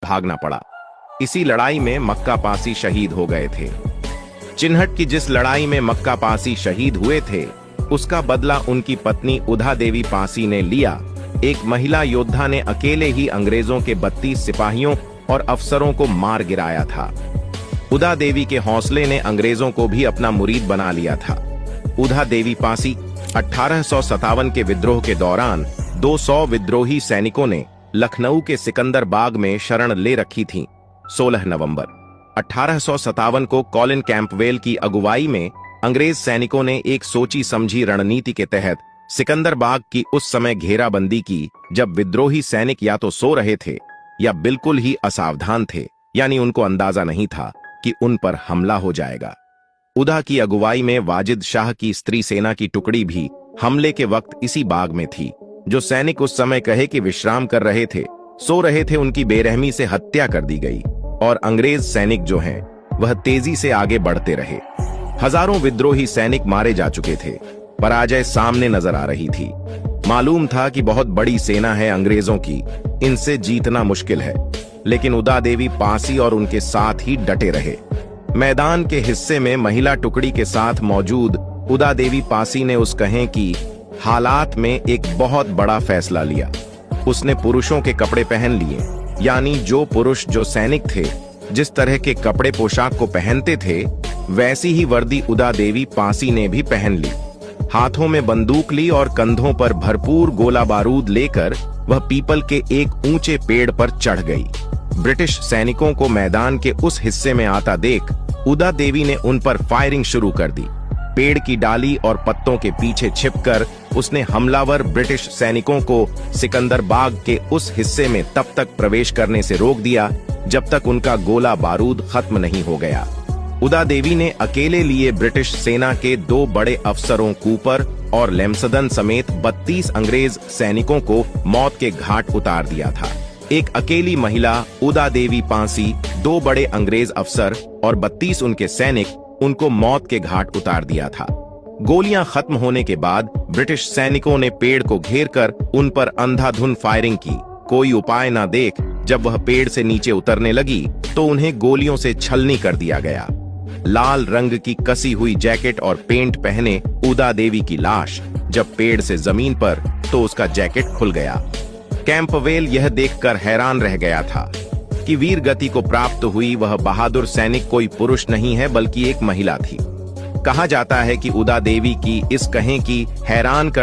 भागना पड़ा। इसी लड़ाई में मक्का पासी शहीद हो गए थे। चिन्हट की जिस लड़ाई में मक्का पासी शहीद हुए थे, उसका बदला उनकी पत्नी उधा देवी पासी ने लिया। एक महिला योद्धा ने अकेले ही अंग्रेजों के 32 सिपाहियों और अफसरों को मार गिराया था। उधा देवी के हौसले ने अंग्रेजों को भी अपना मुरीद बना लिया था। उधा देवी पासी 1857 के विद्रोह के दौरान 200 विद्रोही सैनिकों ने लखनऊ के सिकंदर बाग में शरण ले रखी थी। 16 नवंबर 1857 को कॉलिन कैंपवेल की अगुवाई में अंग्रेज सैनिकों ने एक सोची समझी रणनीति के तहत सिकंदर बाग की उस समय घेराबंदी की, जब विद्रोही सैनिक या तो सो रहे थे या बिल्कुल ही असावधान थे, यानी उनको अंदाजा नहीं था कि उन पर हमला हो जाएगा। उधा की अगुवाई में वाजिद शाह की स्त्री सेना की टुकड़ी भी हमले के वक्त इसी बाग में थी। जो सैनिक उस समय कहे कि विश्राम कर रहे थे, सो रहे थे, उनकी बेरहमी से हत्या कर दी गई और अंग्रेज सैनिक जो हैं वह तेजी से आगे बढ़ते रहे। हजारों विद्रोही सैनिक मारे जा चुके थे। पराजय सामने नजर आ रही थी। मालूम था कि बहुत बड़ी सेना है अंग्रेजों की, इनसे जीतना मुश्किल है। लेकिन उदा देवी पासी और उनके साथ ही डटे रहे। मैदान के हिस्से में महिला टुकड़ी के साथ मौजूद उदा देवी पासी ने उस कहें कि हालात में एक बहुत बड़ा फैसला लिया। उसने पुरुषों के कपड़े पहन लिए, यानी जो पुरुष जो सैनिक थे जिस तरह के कपड़े पोशाक को पहनते थे, वैसी ही वर्दी उदा देवी पासी ने भी पहन ली। हाथों में बंदूक ली और कंधों पर भरपूर गोला बारूद लेकर वह पीपल के एक ऊंचे पेड़ पर चढ़ गई। ब्रिटिश सैनिकों को मैदान के उस हिस्से में आता देख उदा देवी ने उन पर फायरिंग शुरू कर दी। पेड़ की डाली और पत्तों के पीछे छिपकर उसने हमलावर ब्रिटिश सैनिकों को सिकंदर बाग के उस हिस्से में तब तक प्रवेश करने से रोक दिया जब तक उनका गोला बारूद खत्म नहीं हो गया। उदा देवी ने अकेले लिए ब्रिटिश सेना के 2 बड़े अफसरों कूपर और लेम्सडन समेत 32 अंग्रेज सैनिकों को मौत के घाट उतार दिया था। एक अकेली महिला उदा देवी पासी, 2 बड़े अंग्रेज अफसर और 32 उनके सैनिक, उनको मौत के घाट उतार दिया था। गोलियां खत्म होने के बाद ब्रिटिश सैनिकों ने पेड़ को घेरकर उन पर अंधाधुंध फायरिंग की। कोई उपाय न देख जब वह पेड़ से नीचे उतरने लगी तो उन्हें गोलियों से छलनी कर दिया गया। लाल रंग की कसी हुई जैकेट और पेंट पहने उदा देवी की लाश जब पेड़ से जमीन पर, तो उसका जैकेट खुल गया। कैंपवेल यह देखकर हैरान रह गया था कि वीर गति को प्राप्त हुई वह बहादुर सैनिक कोई पुरुष नहीं है बल्कि एक महिला थी। कहा जाता है कि उदा देवी की इस कहें की हैरान कर